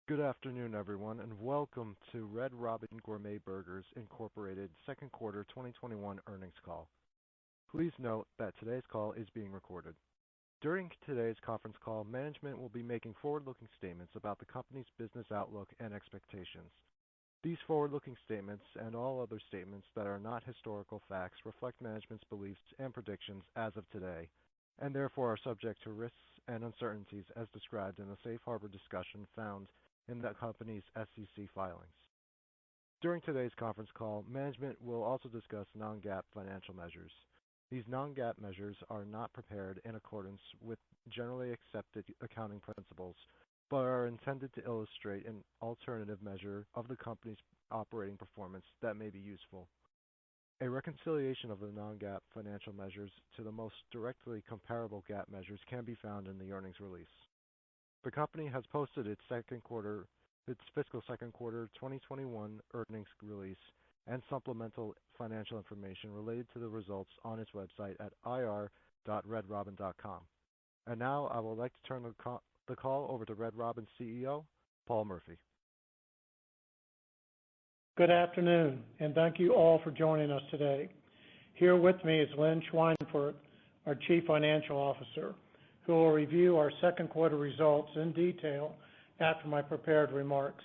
Good afternoon, everyone, and welcome to Red Robin Gourmet Burgers Incorporated second quarter 2021 earnings call. Please note that today's call is being recorded. During today's conference call, management will be making forward-looking statements about the company's business outlook and expectations. These forward-looking statements and all other statements that are not historical facts reflect management's beliefs and predictions as of today, and therefore are subject to risks and uncertainties as described in the safe harbor discussion found in the company's SEC filings. During today's conference call, management will also discuss non-GAAP financial measures. These non-GAAP measures are not prepared in accordance with generally accepted accounting principles, but are intended to illustrate an alternative measure of the company's operating performance that may be useful. A reconciliation of the non-GAAP financial measures to the most directly comparable GAAP measures can be found in the earnings release. The company has posted its fiscal second quarter 2021 earnings release and supplemental financial information related to the results on its website at ir.redrobin.com. And now I would like to turn the call over to Red Robin's CEO, Paul Murphy. Good afternoon, and thank you all for joining us today. Here with me is Lynn Schweinfurt, our Chief Financial Officer, who will review our second quarter results in detail after my prepared remarks.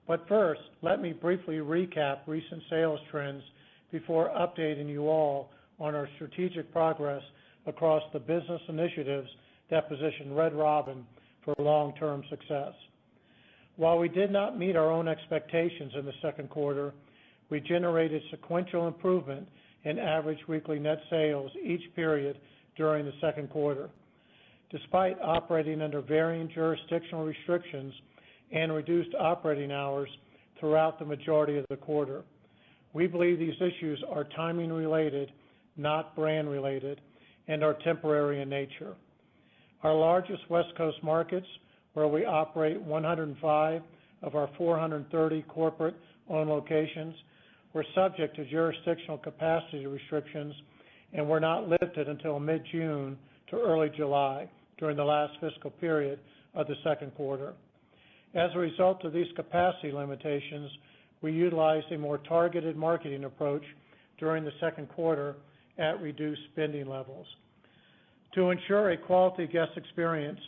But first, let me briefly recap recent sales trends before updating you all on our strategic progress across the business initiatives that position Red Robin for long-term success. While we did not meet our own expectations in the second quarter, we generated sequential improvement in average weekly net sales each period during the second quarter. Despite operating under varying jurisdictional restrictions and reduced operating hours throughout the majority of the quarter, we believe these issues are timing related, not brand related, and are temporary in nature. Our largest West Coast markets, where we operate 105 of our 430 corporate-owned locations, were subject to jurisdictional capacity restrictions and were not lifted until mid-June to early July during the last fiscal period of the second quarter. As a result of these capacity limitations, we utilized a more targeted marketing approach during the second quarter at reduced spending levels. To ensure a quality guest experience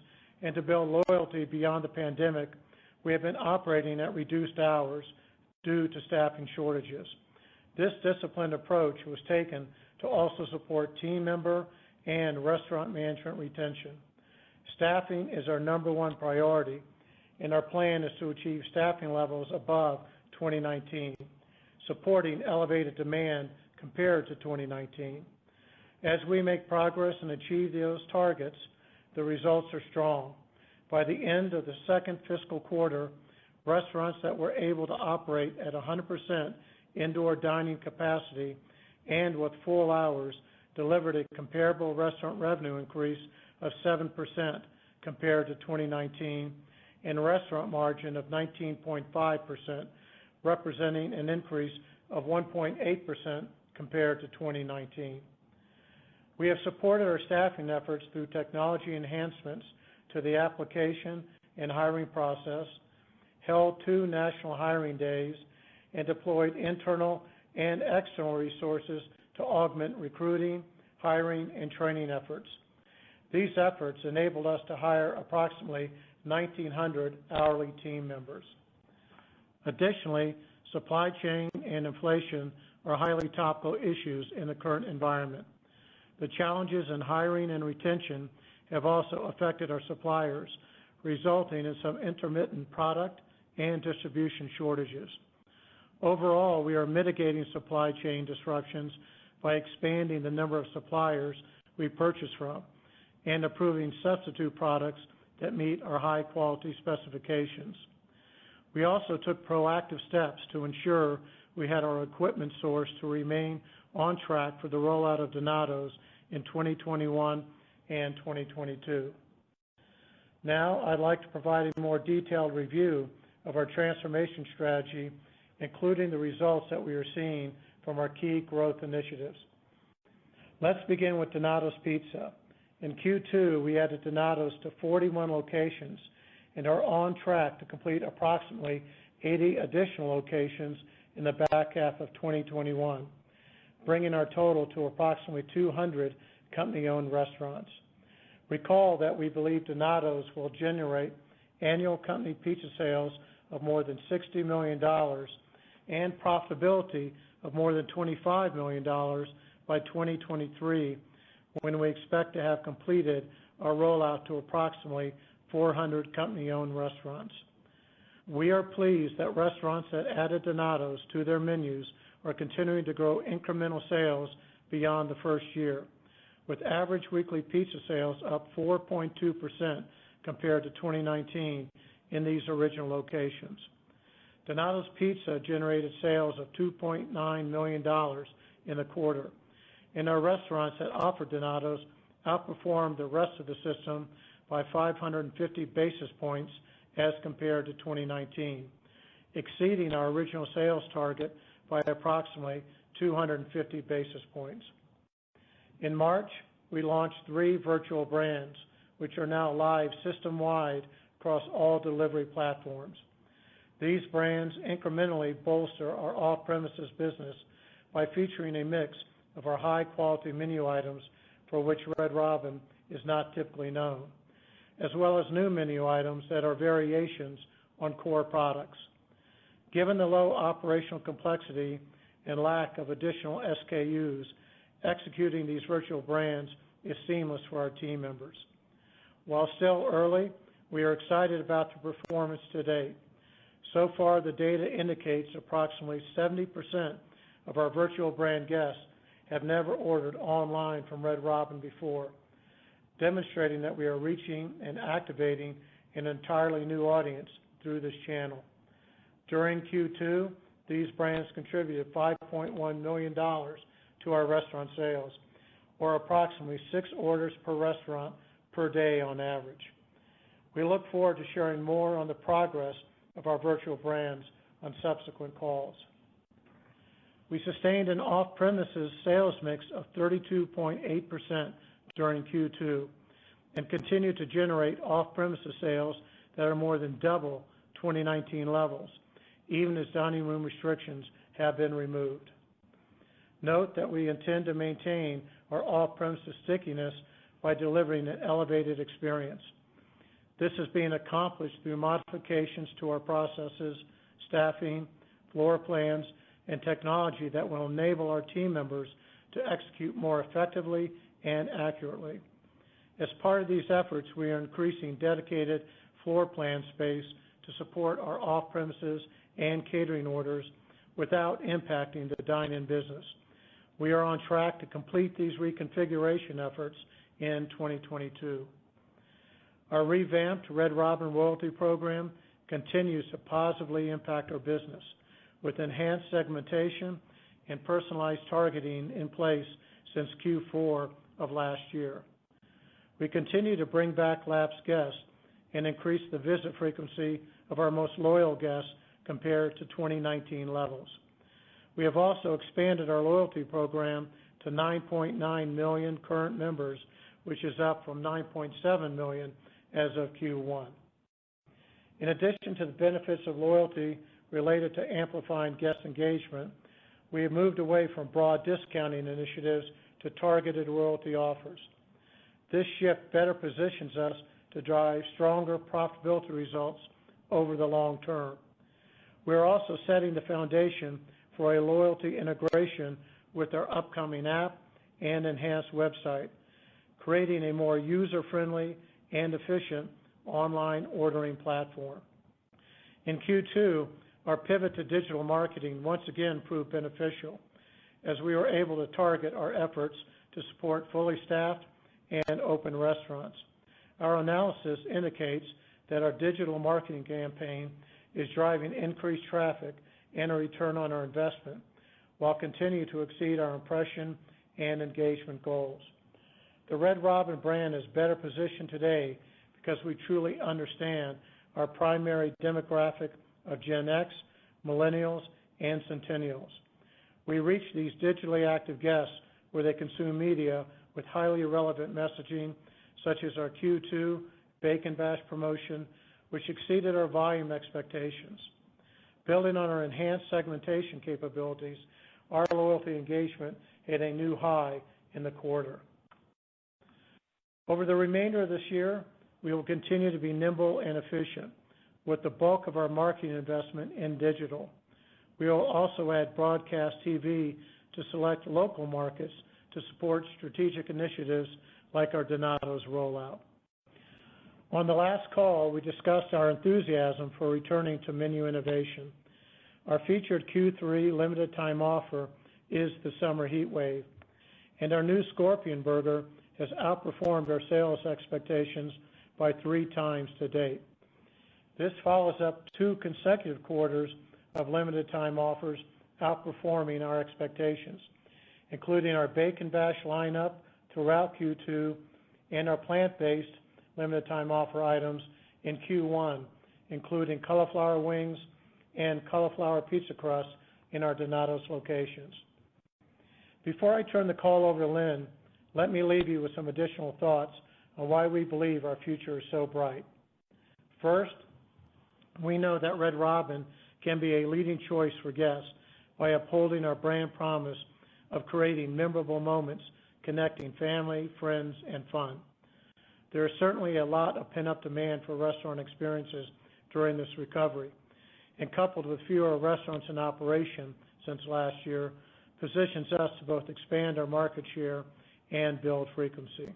and to build loyalty beyond the pandemic, we have been operating at reduced hours due to staffing shortages. This disciplined approach was taken to also support team member and restaurant management retention. Staffing is our number one priority, and our plan is to achieve staffing levels above 2019, supporting elevated demand compared to 2019. As we make progress and achieve those targets, the results are strong. By the end of the second fiscal quarter, restaurants that were able to operate at 100% indoor dining capacity and with full hours delivered a comparable restaurant revenue increase of 7% compared to 2019 and a restaurant margin of 19.5%, representing an increase of 1.8% compared to 2019. We have supported our staffing efforts through technology enhancements to the application and hiring process, held 2 national hiring days, and deployed internal and external resources to augment recruiting, hiring, and training efforts. These efforts enabled us to hire approximately 1,900 hourly team members. Additionally, supply chain and inflation are highly topical issues in the current environment. The challenges in hiring and retention have also affected our suppliers, resulting in some intermittent product and distribution shortages. Overall, we are mitigating supply chain disruptions by expanding the number of suppliers we purchase from and approving substitute products that meet our high-quality specifications. We also took proactive steps to ensure we had our equipment sourced to remain on track for the rollout of Donatos in 2021 and 2022. Now, I'd like to provide a more detailed review of our transformation strategy, including the results that we are seeing from our key growth initiatives. Let's begin with Donatos Pizza. In Q2, we added Donatos to 41 locations and are on track to complete approximately 80 additional locations in the back half of 2021, bringing our total to approximately 200 company-owned restaurants. Recall that we believe Donato's will generate annual company pizza sales of more than $60 million and profitability of more than $25 million by 2023, when we expect to have completed our rollout to approximately 400 company-owned restaurants. We are pleased that restaurants that added Donato's to their menus are continuing to grow incremental sales beyond the first year, with average weekly pizza sales up 4.2% compared to 2019 in these original locations. Donato's Pizza generated sales of $2.9 million in the quarter, and our restaurants that offered Donato's outperformed the rest of the system by 550 basis points as compared to 2019, exceeding our original sales target by approximately 250 basis points. In March, we launched 3 virtual brands, which are now live system-wide across all delivery platforms. These brands incrementally bolster our off-premises business by featuring a mix of our high-quality menu items for which Red Robin is not typically known, as well as new menu items that are variations on core products. Given the low operational complexity and lack of additional SKUs, executing these virtual brands is seamless for our team members. While still early, we are excited about the performance to date. So far, the data indicates approximately 70% of our virtual brand guests have never ordered online from Red Robin before, demonstrating that we are reaching and activating an entirely new audience through this channel. During Q2, these brands contributed $5.1 million to our restaurant sales, or approximately 6 orders per restaurant per day on average. We look forward to sharing more on the progress of our virtual brands on subsequent calls. We sustained an off-premises sales mix of 32.8% during Q2 and continue to generate off-premises sales that are more than double 2019 levels, even as dining room restrictions have been removed. Note that we intend to maintain our off-premises stickiness by delivering an elevated experience. This is being accomplished through modifications to our processes, staffing, floor plans, and technology that will enable our team members to execute more effectively and accurately. As part of these efforts, we are increasing dedicated floor plan space to support our off-premises and catering orders without impacting the dine-in business. We are on track to complete these reconfiguration efforts in 2022. Our revamped Red Robin loyalty program continues to positively impact our business, with enhanced segmentation and personalized targeting in place since Q4 of last year. We continue to bring back lapsed guests and increase the visit frequency of our most loyal guests compared to 2019 levels. We have also expanded our loyalty program to 9.9 million current members, which is up from 9.7 million as of Q1. In addition to the benefits of loyalty related to amplifying guest engagement, we have moved away from broad discounting initiatives to targeted loyalty offers. This shift better positions us to drive stronger profitability results over the long term. We are also setting the foundation for a loyalty integration with our upcoming app and enhanced website, creating a more user-friendly and efficient online ordering platform. In Q2, our pivot to digital marketing once again proved beneficial, as we were able to target our efforts to support fully staffed and open restaurants. Our analysis indicates that our digital marketing campaign is driving increased traffic and a return on our investment, while continuing to exceed our impression and engagement goals. The Red Robin brand is better positioned today because we truly understand our primary demographic of Gen X, Millennials, and Centennials. We reach these digitally active guests where they consume media with highly relevant messaging, such as our Q2 Bacon Bash promotion, which exceeded our volume expectations. Building on our enhanced segmentation capabilities, our loyalty engagement hit a new high in the quarter. Over the remainder of this year, we will continue to be nimble and efficient, with the bulk of our marketing investment in digital. We will also add broadcast TV to select local markets to support strategic initiatives like our Donatos rollout. On the last call, we discussed our enthusiasm for returning to menu innovation. Our featured Q3 limited time offer is the Summer Heat Wave, and our new Scorpion Burger has outperformed our sales expectations by 3 times to date. This follows up 2 consecutive quarters of limited time offers outperforming our expectations, including our Bacon Bash lineup throughout Q2 and our plant-based limited time offer items in Q1, including cauliflower wings and cauliflower pizza crust in our Donatos locations. Before I turn the call over to Lynn, let me leave you with some additional thoughts on why we believe our future is so bright. First, we know that Red Robin can be a leading choice for guests by upholding our brand promise of creating memorable moments connecting family, friends, and fun. There is certainly a lot of pent-up demand for restaurant experiences during this recovery, and coupled with fewer restaurants in operation since last year, positions us to both expand our market share and build frequency.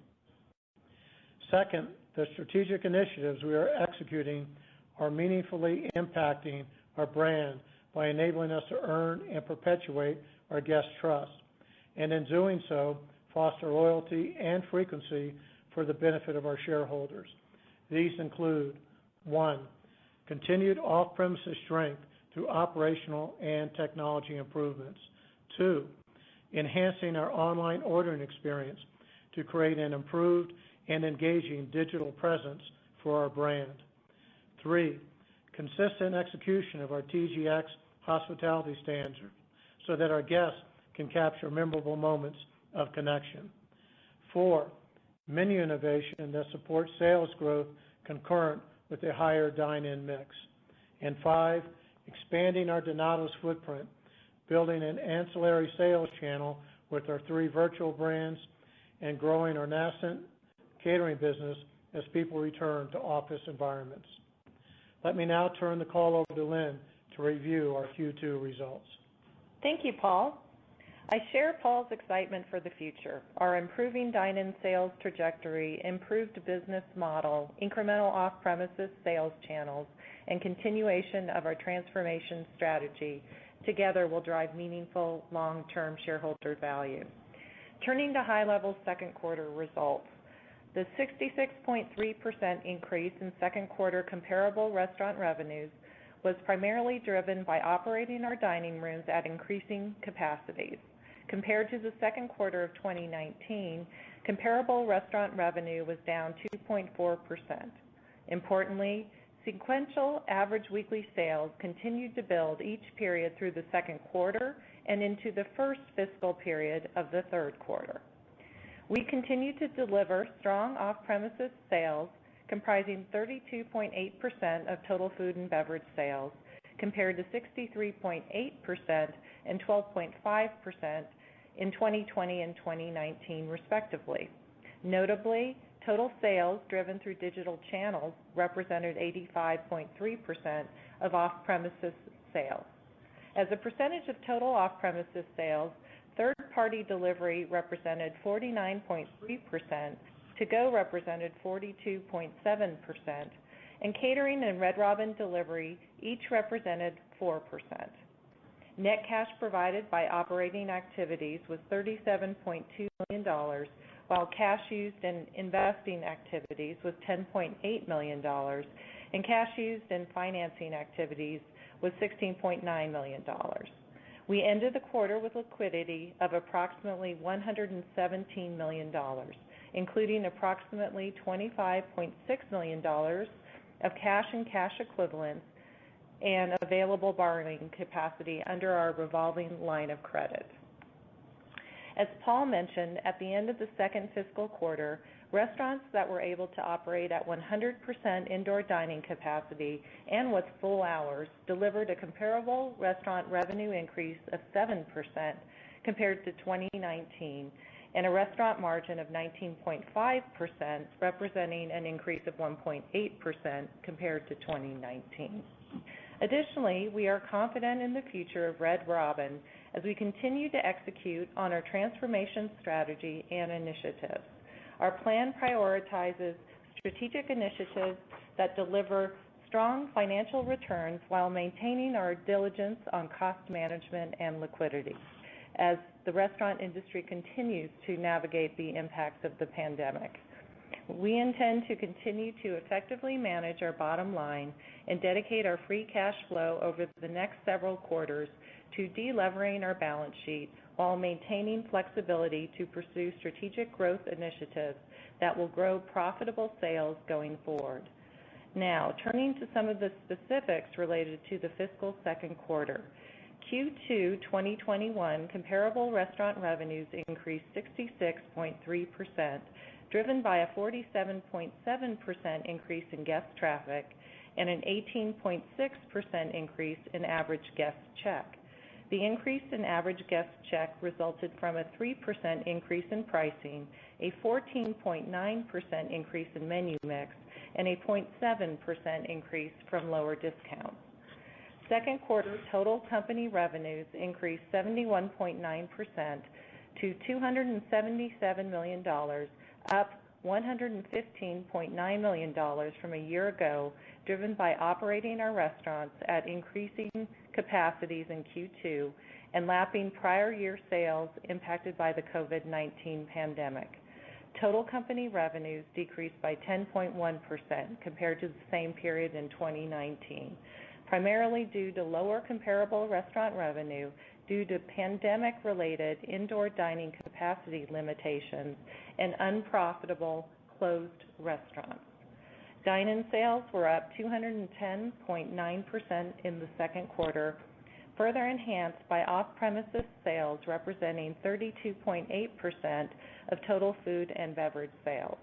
Second, the strategic initiatives we are executing are meaningfully impacting our brand by enabling us to earn and perpetuate our guest trust, and in doing so, foster loyalty and frequency for the benefit of our shareholders. These include 1, continued off-premises strength through operational and technology improvements. 2, enhancing our online ordering experience to create an improved and engaging digital presence for our brand. 3, consistent execution of our TGX hospitality standard so that our guests can capture memorable moments of connection. 4, menu innovation that supports sales growth concurrent with a higher dine-in mix. And 5, expanding our Donatos footprint, building an ancillary sales channel with our 3 virtual brands, and growing our nascent catering business as people return to office environments. Let me now turn the call over to Lynn to review our Q2 results. Thank you, Paul. I share Paul's excitement for the future. Our improving dine-in sales trajectory, improved business model, incremental off-premises sales channels, and continuation of our transformation strategy together will drive meaningful long-term shareholder value. Turning to high-level second quarter results, the 66.3% increase in second quarter comparable restaurant revenues was primarily driven by operating our dining rooms at increasing capacities. Compared to the second quarter of 2019, comparable restaurant revenue was down 2.4%. Importantly, sequential average weekly sales continued to build each period through the second quarter and into the first fiscal period of the third quarter. We continue to deliver strong off-premises sales, comprising 32.8% of total food and beverage sales, compared to 63.8% and 12.5% in 2020 and 2019, respectively. Notably, total sales driven through digital channels represented 85.3% of off-premises sales. As a percentage of total off-premises sales, third-party delivery represented 49.3%, to-go represented 42.7%, and catering and Red Robin delivery each represented 4%. Net cash provided by operating activities was $37.2 million, while cash used in investing activities was $10.8 million, and cash used in financing activities was $16.9 million. We ended the quarter with liquidity of approximately $117 million, including approximately $25.6 million of cash and cash equivalents and available borrowing capacity under our revolving line of credit. As Paul mentioned, at the end of the second fiscal quarter, Restaurants that were able to operate at 100% indoor dining capacity and with full hours delivered a comparable restaurant revenue increase of 7% compared to 2019 and a restaurant margin of 19.5%, representing an increase of 1.8% compared to 2019. Additionally, we are confident in the future of Red Robin as we continue to execute on our transformation strategy and initiatives. Our plan prioritizes strategic initiatives that deliver strong financial returns while maintaining our diligence on cost management and liquidity as the restaurant industry continues to navigate the impacts of the pandemic. We intend to continue to effectively manage our bottom line and dedicate our free cash flow over the next several quarters to delevering our balance sheet while maintaining flexibility to pursue strategic growth initiatives that will grow profitable sales going forward. Now, turning to some of the specifics related to the fiscal second quarter. Q2 2021 comparable restaurant revenues increased 66.3%, driven by a 47.7% increase in guest traffic and an 18.6% increase in average guest check. The increase in average guest check resulted from a 3% increase in pricing, a 14.9% increase in menu mix, and a 0.7% increase from lower discounts. Second quarter total company revenues increased 71.9% to $277 million, up $115.9 million from a year ago, driven by operating our restaurants at increasing capacities in Q2 and lapping prior year sales impacted by the COVID-19 pandemic. Total company revenues decreased by 10.1% compared to the same period in 2019, primarily due to lower comparable restaurant revenue due to pandemic-related indoor dining capacity limitations and unprofitable closed restaurants. Dine-in sales were up 210.9% in the second quarter, further enhanced by off-premises sales representing 32.8% of total food and beverage sales.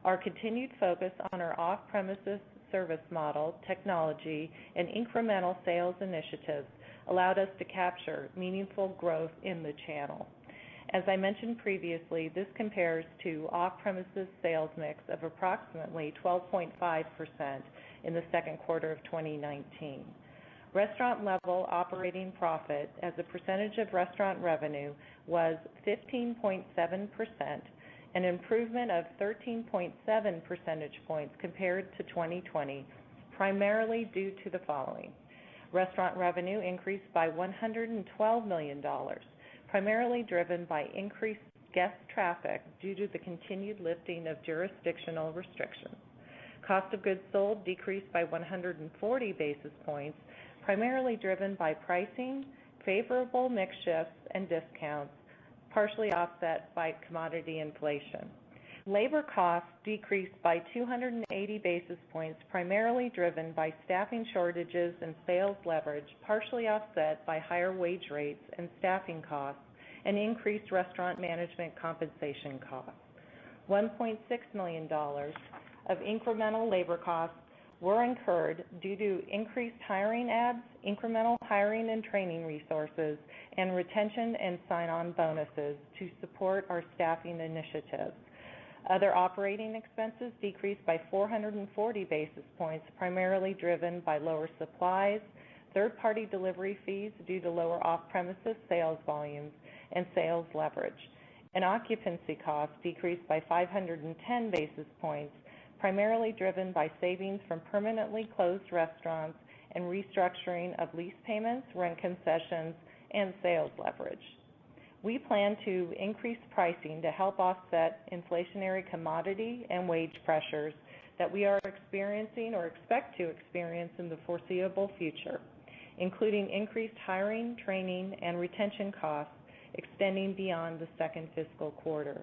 Our continued focus on our off-premises service model, technology, and incremental sales initiatives allowed us to capture meaningful growth in the channel. As I mentioned previously, this compares to off-premises sales mix of approximately 12.5% in the second quarter of 2019. Restaurant-level operating profit as a percentage of restaurant revenue was 15.7%, an improvement of 13.7 percentage points compared to 2020, primarily due to the following. Restaurant revenue increased by $112 million, primarily driven by increased guest traffic due to the continued lifting of jurisdictional restrictions. Cost of goods sold decreased by 140 basis points, primarily driven by pricing, favorable mix shifts, and discounts, partially offset by commodity inflation. Labor costs decreased by 280 basis points, primarily driven by staffing shortages and sales leverage, partially offset by higher wage rates and staffing costs, and increased restaurant management compensation costs. $1.6 million of incremental labor costs were incurred due to increased hiring ads, incremental hiring and training resources, and retention and sign-on bonuses to support our staffing initiatives. Other operating expenses decreased by 440 basis points, primarily driven by lower supplies, third-party delivery fees due to lower off-premises sales volumes, and sales leverage. And occupancy costs decreased by 510 basis points, primarily driven by savings from permanently closed restaurants and restructuring of lease payments, rent concessions, and sales leverage. We plan to increase pricing to help offset inflationary commodity and wage pressures that we are experiencing or expect to experience in the foreseeable future, including increased hiring, training, and retention costs extending beyond the second fiscal quarter.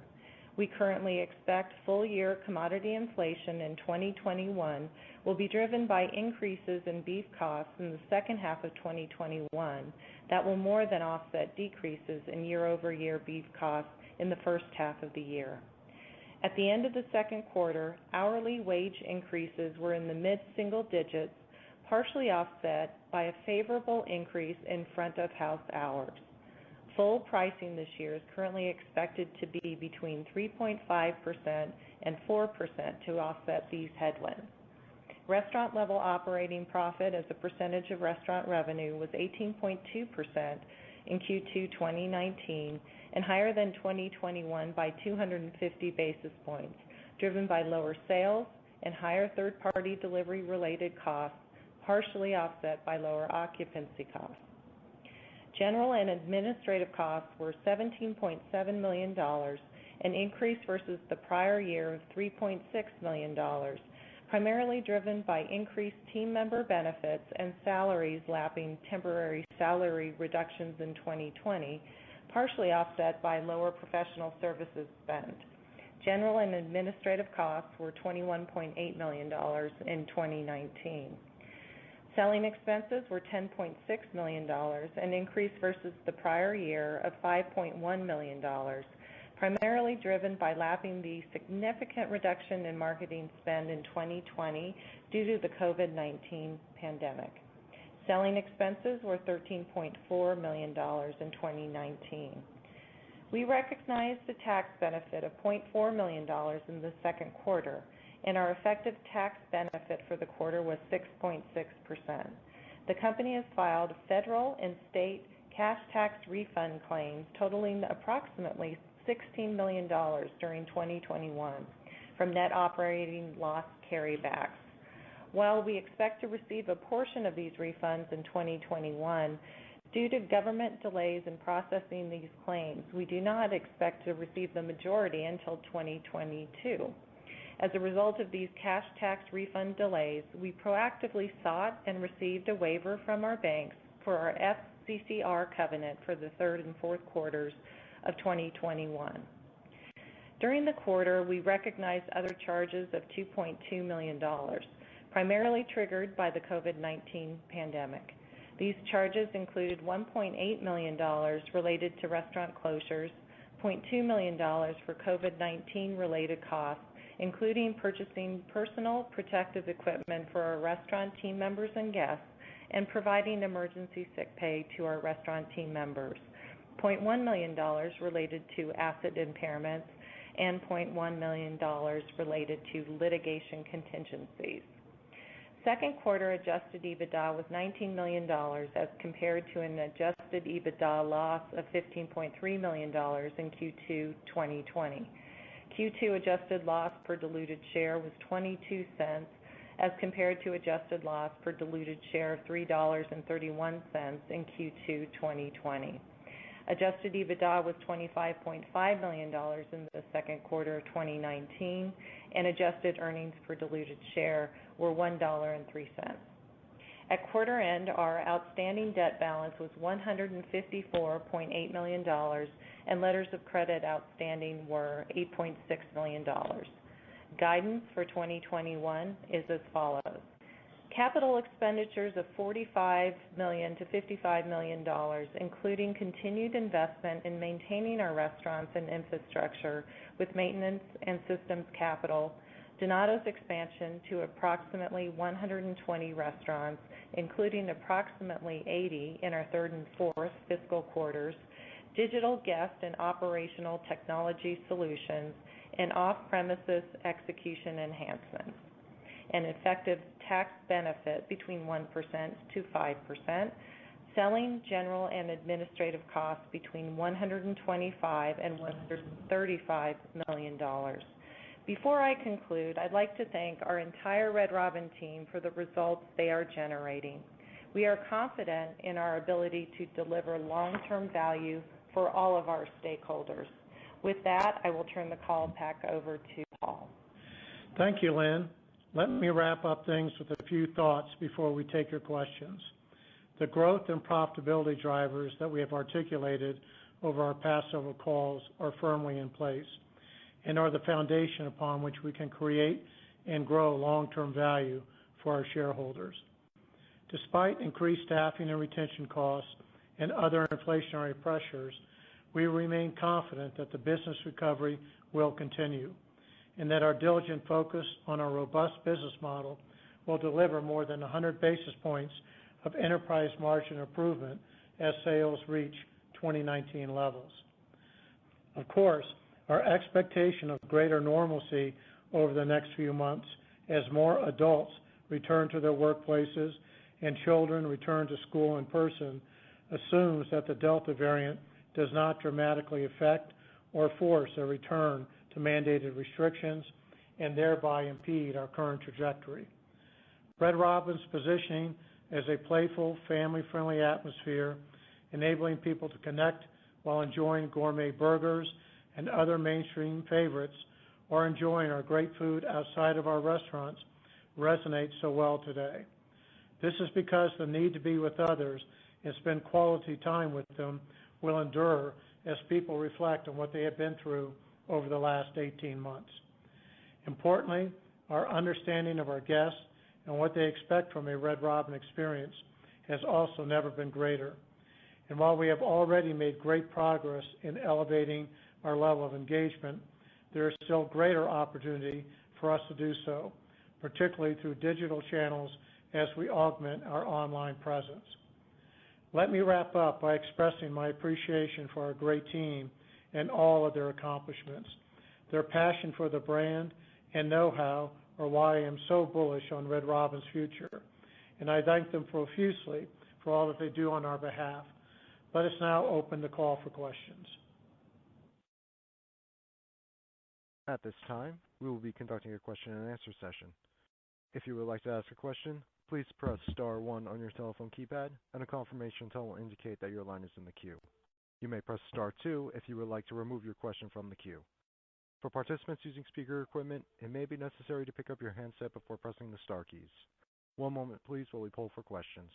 We currently expect full-year commodity inflation in 2021 will be driven by increases in beef costs in the second half of 2021 that will more than offset decreases in year-over-year beef costs in the first half of the year. At the end of the second quarter, hourly wage increases were in the mid-single digits, partially offset by a favorable increase in front-of-house hours. Full pricing this year is currently expected to be between 3.5% and 4% to offset these headwinds. Restaurant-level operating profit as a percentage of restaurant revenue was 18.2% in Q2 2019 and higher than 2021 by 250 basis points, driven by lower sales and higher third-party delivery-related costs, partially offset by lower occupancy costs. General and administrative costs were $17.7 million, an increase versus the prior year of $3.6 million, primarily driven by increased team member benefits and salaries lapping temporary salary reductions in 2020, partially offset by lower professional services spend. General and administrative costs were $21.8 million in 2019. Selling expenses were $10.6 million, an increase versus the prior year of $5.1 million, primarily driven by lapping the significant reduction in marketing spend in 2020 due to the COVID-19 pandemic. Selling expenses were $13.4 million in 2019. We recognized a tax benefit of $0.4 million in the second quarter, and our effective tax benefit for the quarter was 6.6%. The company has filed federal and state cash tax refund claims totaling approximately $16 million during 2021 from net operating loss carrybacks. While we expect to receive a portion of these refunds in 2021, due to government delays in processing these claims, we do not expect to receive the majority until 2022. As a result of these cash tax refund delays, we proactively sought and received a waiver from our banks for our FCCR covenant for the third and fourth quarters of 2021. During the quarter, we recognized other charges of $2.2 million, primarily triggered by the COVID-19 pandemic. These charges included $1.8 million related to restaurant closures, $0.2 million for COVID-19 related costs, including purchasing personal protective equipment for our restaurant team members and guests, and providing emergency sick pay to our restaurant team members, $0.1 million related to asset impairments, and $0.1 million related to litigation contingencies. Second quarter adjusted EBITDA was $19 million as compared to an adjusted EBITDA loss of $15.3 million in Q2 2020. Q2 adjusted loss per diluted share was 22 cents as compared to adjusted loss per diluted share of $3.31 in Q2 2020. Adjusted EBITDA was $25.5 million in the second quarter of 2019, and adjusted earnings per diluted share were $1.03. At quarter end, our outstanding debt balance was $154.8 million, and letters of credit outstanding were $8.6 million. Guidance for 2021 is as follows. Capital expenditures of $45 million to $55 million, including continued investment in maintaining our restaurants and infrastructure with maintenance and systems capital, Donato's expansion to approximately 120 restaurants, including approximately 80 in our third and fourth fiscal quarters, digital guest and operational technology solutions, and off-premises execution enhancements. An effective tax benefit between 1% to 5%, selling, general, and administrative costs between $125 and $135 million. Before I conclude, I'd like to thank our entire Red Robin team for the results they are generating. We are confident in our ability to deliver long-term value for all of our stakeholders. With that, I will turn the call back over to Paul. Thank you, Lynn. Let me wrap up things with a few thoughts before we take your questions. The growth and profitability drivers that we have articulated over our past several calls are firmly in place and are the foundation upon which we can create and grow long-term value for our shareholders. Despite increased staffing and retention costs and other inflationary pressures, we remain confident that the business recovery will continue. and that our diligent focus on our robust business model will deliver more than 100 basis points of enterprise margin improvement as sales reach 2019 levels. Of course, our expectation of greater normalcy over the next few months as more adults return to their workplaces and children return to school in person assumes that the Delta variant does not dramatically affect or force a return to mandated restrictions and thereby impede our current trajectory. Red Robin's positioning as a playful, family-friendly atmosphere, enabling people to connect while enjoying gourmet burgers and other mainstream favorites or enjoying our great food outside of our restaurants resonates so well today. This is because the need to be with others and spend quality time with them will endure as people reflect on what they have been through over the last 18 months. Importantly, our understanding of our guests and what they expect from a Red Robin experience has also never been greater. And while we have already made great progress in elevating our level of engagement, there is still greater opportunity for us to do so, particularly through digital channels as we augment our online presence. Let me wrap up by expressing my appreciation for our great team and all of their accomplishments. Their passion for the brand and know-how are why I am so bullish on Red Robin's future, and I thank them profusely for all that they do on our behalf. Let us now open the call for questions. At this time, we will be conducting a question and answer session. If you would like to ask a question, please press star 1 on your telephone keypad, and a confirmation tone will indicate that your line is in the queue. You may press star 2 if you would like to remove your question from the queue. For participants using speaker equipment, it may be necessary to pick up your handset before pressing the star keys. One moment, please, while we poll for questions.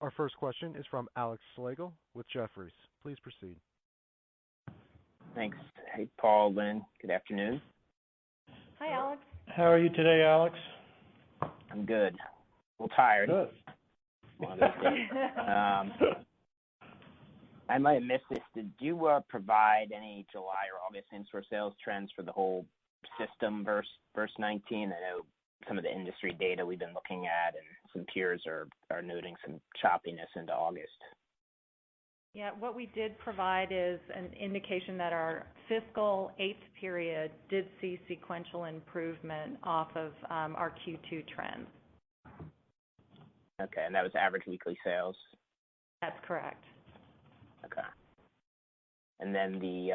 Our first question is from Alex Slagle with Jefferies. Please proceed. Thanks. Hey, Paul, Lynn, good afternoon. Hi, Alex. How are you today, Alex? I'm good. A little tired. Good. One of those days. I might have missed this. Did you provide any July or August in-store sales trends for the whole system versus 19? I know some of the industry data we've been looking at and some peers are noting some choppiness into August. Yeah, what we did provide is an indication that our fiscal 8th period did see sequential improvement off of our Q2 trends. Okay, and that was average weekly sales? That's correct. Okay. And then the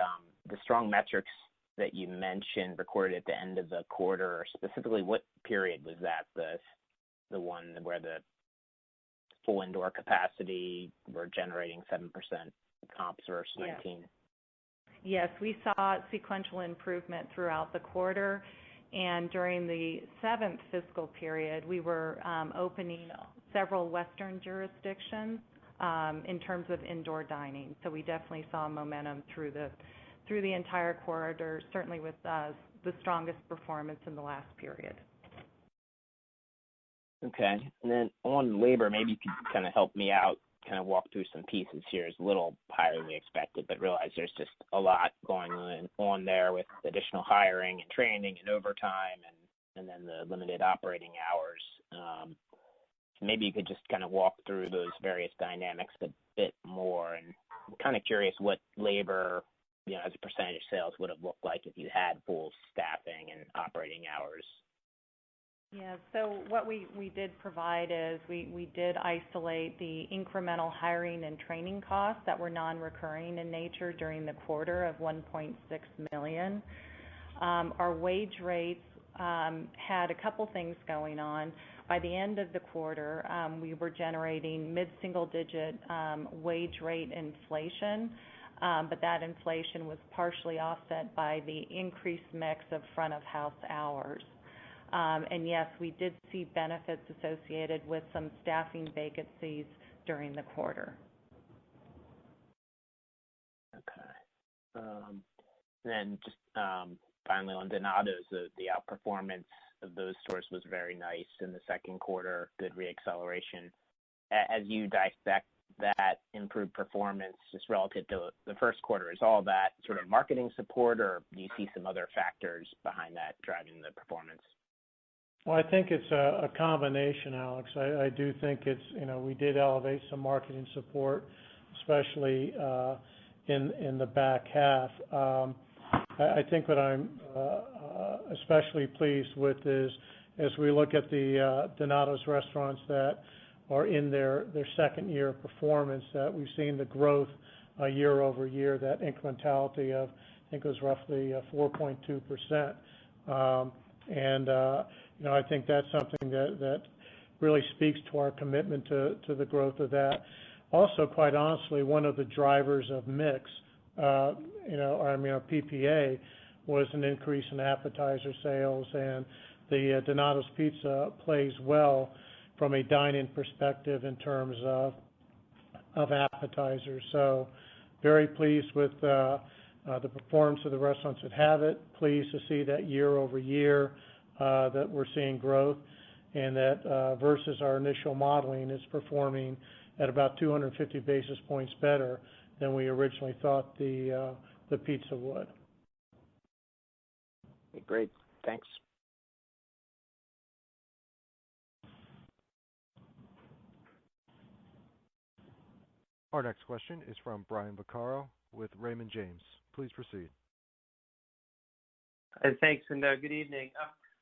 strong metrics that you mentioned recorded at the end of the quarter, specifically what period was that? The one where the full indoor capacity were generating 7% comps versus 19? Yes, we saw sequential improvement throughout the quarter, and during the 7th fiscal period, we were opening several Western jurisdictions in terms of indoor dining. So we definitely saw momentum through the entire quarter, certainly with the strongest performance in the last period. Okay, and then on labor, maybe you could kind of help me out, kind of walk through some pieces here. It's a little higher than we expected, but realize there's just a lot going on there with additional hiring and training and overtime and then the limited operating hours. So maybe you could just kind of walk through those various dynamics a bit more. And I'm kind of curious what labor, as a percentage of sales would have looked like if you had full staffing and operating hours. Yeah, so what we did provide is we did isolate the incremental hiring and training costs that were non-recurring in nature during the quarter of $1.6 million. Our wage rates had a couple things going on. By the end of the quarter, we were generating mid-single digit wage rate inflation, but that inflation was partially offset by the increased mix of front of house hours. And yes, we did see benefits associated with some staffing vacancies during the quarter. Okay. Then just finally on Donato's, the outperformance of those stores was very nice in the second quarter, good reacceleration. As you dissect that improved performance just relative to the first quarter? Is all that sort of marketing support, or do you see some other factors behind that driving the performance? Well, I think it's a combination, Alex. I do think it's, we did elevate some marketing support, especially in the back half. I think what I'm especially pleased with is as we look at the Donatos restaurants that are in their second year of performance, that we've seen the growth year over year, that incrementality of, I think it was roughly 4.2%. I think that's something that really speaks to our commitment to the growth of that. Also, quite honestly, one of the drivers of mix, our PPA, was an increase in appetizer sales, and the Donatos pizza plays well from a dine-in perspective in terms of appetizers. So very pleased with the performance of the restaurants that have it, pleased to see that year over year that we're seeing growth, and that versus our initial modeling is performing at about 250 basis points better than we originally thought the pizza would. Great. Thanks. Our next question is from Brian Vaccaro with Raymond James. Please proceed. Thanks, and good evening.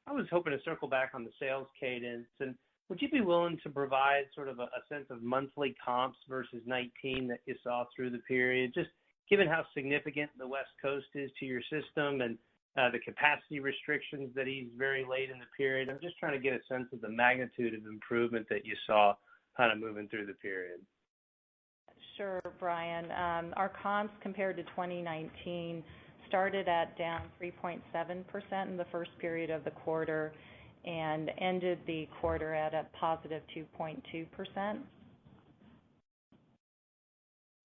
I was hoping to circle back on the sales cadence, and would you be willing to provide sort of a sense of monthly comps versus 19 that you saw through the period, just given how significant the West Coast is to your system and the capacity restrictions that eased very late in the period? I'm just trying to get a sense of the magnitude of improvement that you saw kind of moving through the period. Sure, Brian. Our comps compared to 2019 started at down 3.7% in the first period of the quarter and ended the quarter at a positive 2.2%.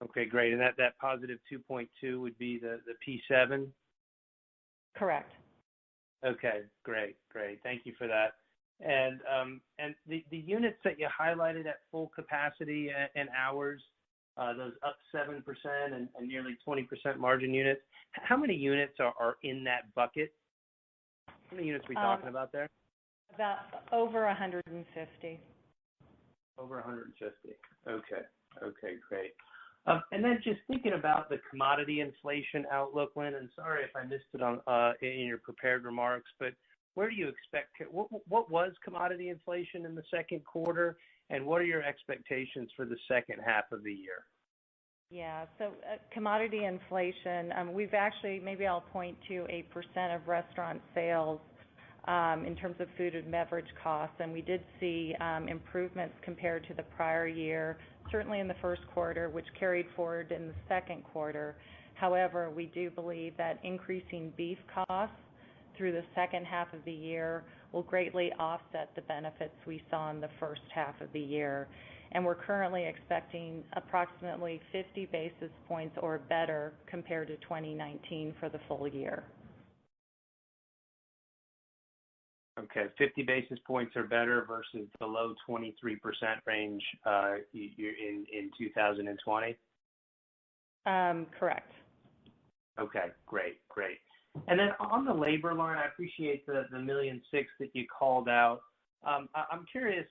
Okay, great. And that positive 2.2 would be the P7? Correct. Okay, great. Thank you for that. And the units that you highlighted at full capacity and hours, those up 7% and nearly 20% margin units, how many units are in that bucket? How many units are we talking about there? About over 150. Over 150. Okay, great. And then just thinking about the commodity inflation outlook, Lynn, and sorry if I missed it in your prepared remarks, but where do you expect, what was commodity inflation in the second quarter, and what are your expectations for the second half of the year? Yeah, so commodity inflation, we've actually, maybe I'll point to 8% of restaurant sales in terms of food and beverage costs, and we did see improvements compared to the prior year, certainly in the first quarter, which carried forward in the second quarter. However, we do believe that increasing beef costs through the second half of the year will greatly offset the benefits we saw in the first half of the year. And we're currently expecting approximately 50 basis points or better compared to 2019 for the full year. Okay, 50 basis points or better versus the low 23% range in 2020? Correct. Okay, great. And then on the labor line, I appreciate the $1.6 million that you called out. I'm curious,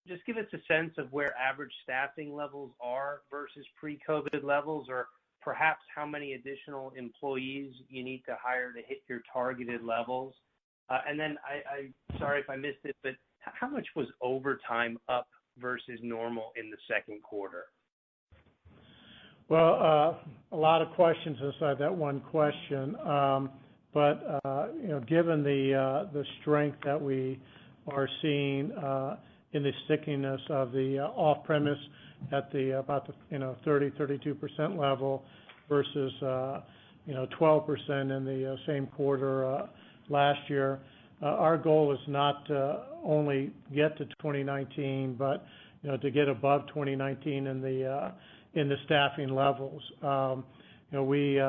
just give us a sense of where average staffing levels are versus pre-COVID levels, or perhaps how many additional employees you need to hire to hit your targeted levels. And then I'm sorry if I missed it, but how much was overtime up versus normal in the second quarter? Well, a lot of questions inside that one question, but given the strength that we are seeing in the stickiness of the off-premise at about the 30-32% level versus 12% in the same quarter last year. Our goal is not to only get to 2019, but to get above 2019 in the staffing levels. We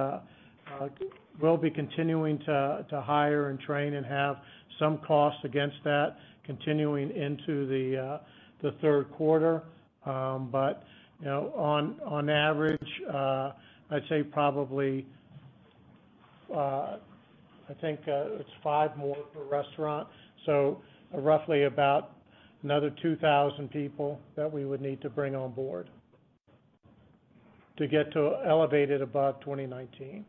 will be continuing to hire and train and have some costs against that continuing into the third quarter. But On average, I'd say probably, I think it's 5 more per restaurant. So roughly about another 2,000 people that we would need to bring on board to get to elevated above 2019,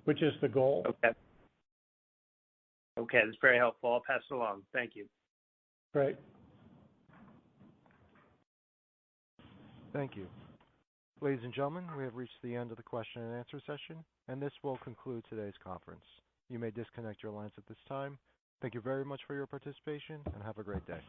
which is the goal. Okay. Okay, that's very helpful. I'll pass it along. Thank you. Great. Thank you. Ladies and gentlemen, we have reached the end of the question and answer session, and this will conclude today's conference. You may disconnect your lines at this time. Thank you very much for your participation, and have a great day.